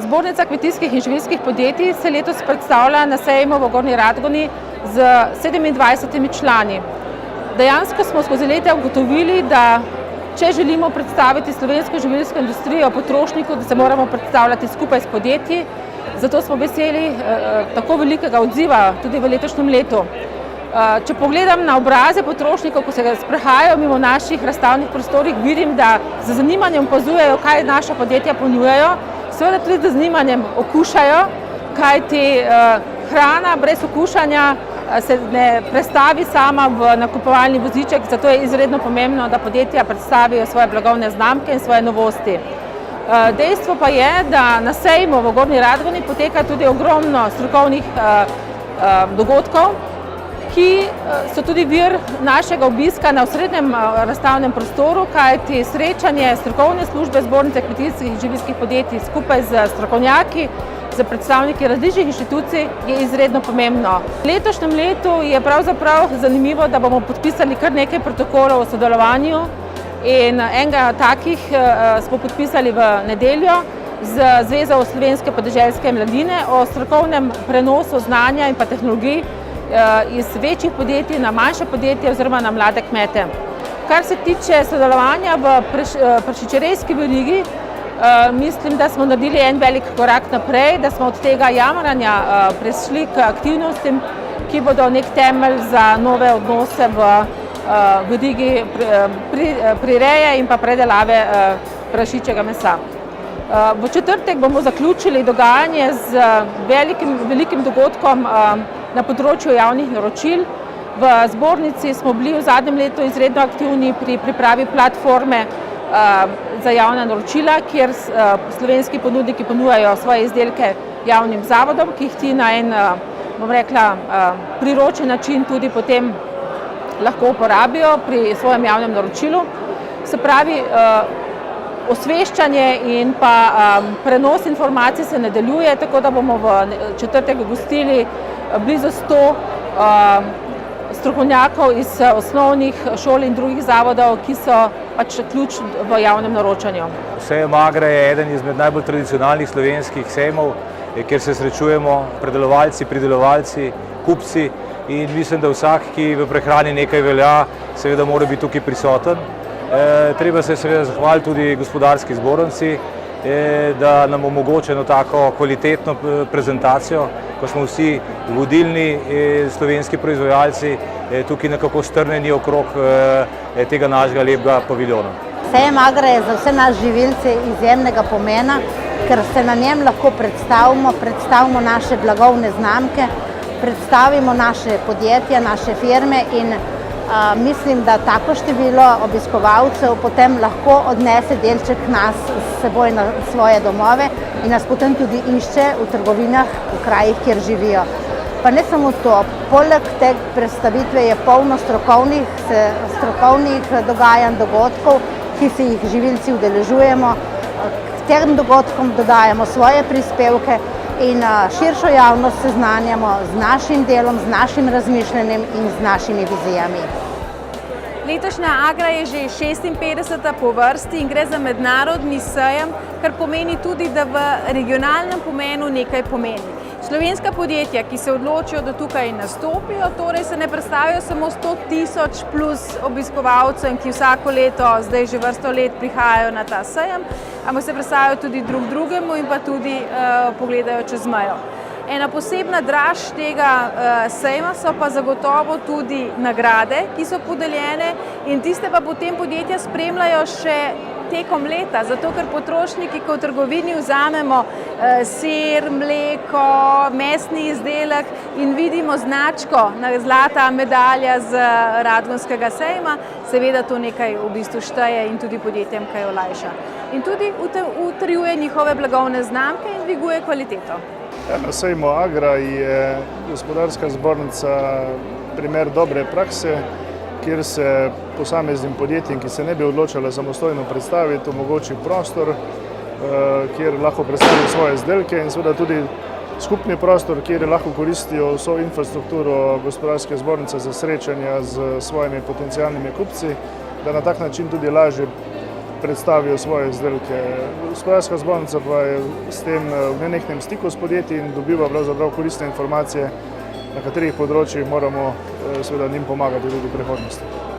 Zbornica kmetijskih in živilskih podjetij se letos predstavlja na sejmu v Gornji Radgoni z 27 člani. Dejansko smo skozi leta ugotovili, da če želimo predstaviti slovensko živilsko industrijo potrošniku, da se moramo predstavljati skupaj s podjetji. Zato smo veseli tako velikega odziva tudi v letošnjem letu. Če pogledam na obraze potrošnikov, ko se sprehajajo mimo naših razstavnih prostorih, vidim, da z zanimanjem opazujejo, kaj naša podjetja ponujajo. Seveda tudi z zanimanjem okušajo, kajti hrana brez okušanja se ne prestavi sama v nakupovalni voziček, zato je izredno pomembno, da podjetja predstavijo svoje blagovne znamke in svoje novosti. Dejstvo pa je, da na sejmu v Gornji Radgoni poteka tudi ogromno strokovnih dogodkov, ki so tudi vir našega obiska na osrednjem razstavnem prostoru, kajti srečanje strokovne službe Zbornice kmetijskih in živilskih podjetij skupaj z strokovnjaki, z predstavniki različnih inštitucij je izredno pomembno. V letošnjem letu je pravzaprav zanimivo, da bomo podpisali kar nekaj protokolov o sodelovanju in enega takih smo podpisali v nedeljo z Zvezo slovenske podeželske mladine o strokovnem prenosu znanja in pa tehnologij iz večjih podjetij na manjše podjetje oziroma na mlade kmete. Kar se tiče sodelovanja v prašičerejski verigi, mislim, da smo naredili en velik korak naprej, da smo od tega jamranja prešli k aktivnostim, ki bodo nek temelj za nove odnose v verigi prireje in pa predelave prašičjega mesa. V četrtek bomo zaključili dogajanje z velikim dogodkom na področju javnih naročil. V zbornici smo bili v zadnjem letu izredno aktivni pri pripravi platforme za javna naročila, kjer slovenski ponudniki ponujajo svoje izdelke javnim zavodom, ki jih ti na en, bom rekla, priročen način tudi potem lahko uporabijo pri svojem javnem naročilu. Se pravi, osveščanje in pa prenos informacij se nadaljuje, tako da bomo v četrtek gostili blizu 100 strokovnjakov iz osnovnih šol in drugih zavodov, ki so pač ključ v javnem naročanju. Sejem Agra je eden izmed najbolj tradicionalnih slovenskih sejmov, kjer se srečujemo predelovalci, pridelovalci, kupci in mislim, da vsak, ki v prehrani nekaj velja, seveda mora biti tukaj prisoten. Treba se seveda zahvaliti tudi gospodarski zbornici, da nam omogoča eno tako kvalitetno prezentacijo, ko smo vsi vodilni slovenski proizvajalci tukaj nekako strnjeni okrog tega našega lepega paviljona. Sejem Agra je za vse nas živilce izjemnega pomena, ker se na njem lahko predstavimo naše blagovne znamke, predstavimo naše podjetja, naše firme in mislim, da tako število obiskovalcev potem lahko odnese delček nas s seboj na svoje domove in nas potem tudi išče v trgovinah, v krajih, kjer živijo. Pa ne samo to, poleg te predstavitve je polno strokovnih dogajanj, dogodkov, ki se jih živilci udeležujemo. K tem dogodkom dodajamo svoje prispevke in širšo javnost seznanjamo z našim delom, z našim razmišljanjem in z našimi vizijami. Letošnja Agra je že 56. po vrsti in gre za mednarodni sejem, kar pomeni tudi, da v regionalnem pomenu nekaj pomeni. Slovenska podjetja, ki se odločijo, da tukaj nastopijo, torej se ne predstavijo samo 100 000 plus obiskovalcev, ki vsako leto, zdaj že vrsto let prihajajo na ta sejem, ampak se predstavijo tudi drug drugemu in pa tudi pogledajo čez mejo. Ena posebna draž tega sejma so pa zagotovo tudi nagrade, ki so podeljene in tiste pa potem podjetja spremljajo še tekom leta, zato ker potrošniki, ko v trgovini vzamemo sir, mleko, mesni izdelek in vidimo značko, zlata medalja z Radgonskega sejma, seveda to nekaj v bistvu šteje in tudi podjetjem kaj olajša. In tudi utrjuje njihove blagovne znamke in dviguje kvaliteto. Na sejmu Agra je gospodarska zbornica primer dobre prakse, kjer se posameznim podjetjem, ki se ne bi odločala samostojno predstaviti, omogoči prostor, kjer lahko predstavijo svoje izdelke in seveda tudi skupni prostor, kjer lahko koristijo vso infrastrukturo gospodarske zbornice za srečanja z svojimi potencialnimi kupci, da na tak način tudi lažje predstavijo svoje izdelke. Gospodarska zbornica pa je s tem v nenehnem stiku s podjetji in dobiva pravzaprav koristne informacije, na katerih področjih moramo seveda njim pomagati tudi v prihodnosti.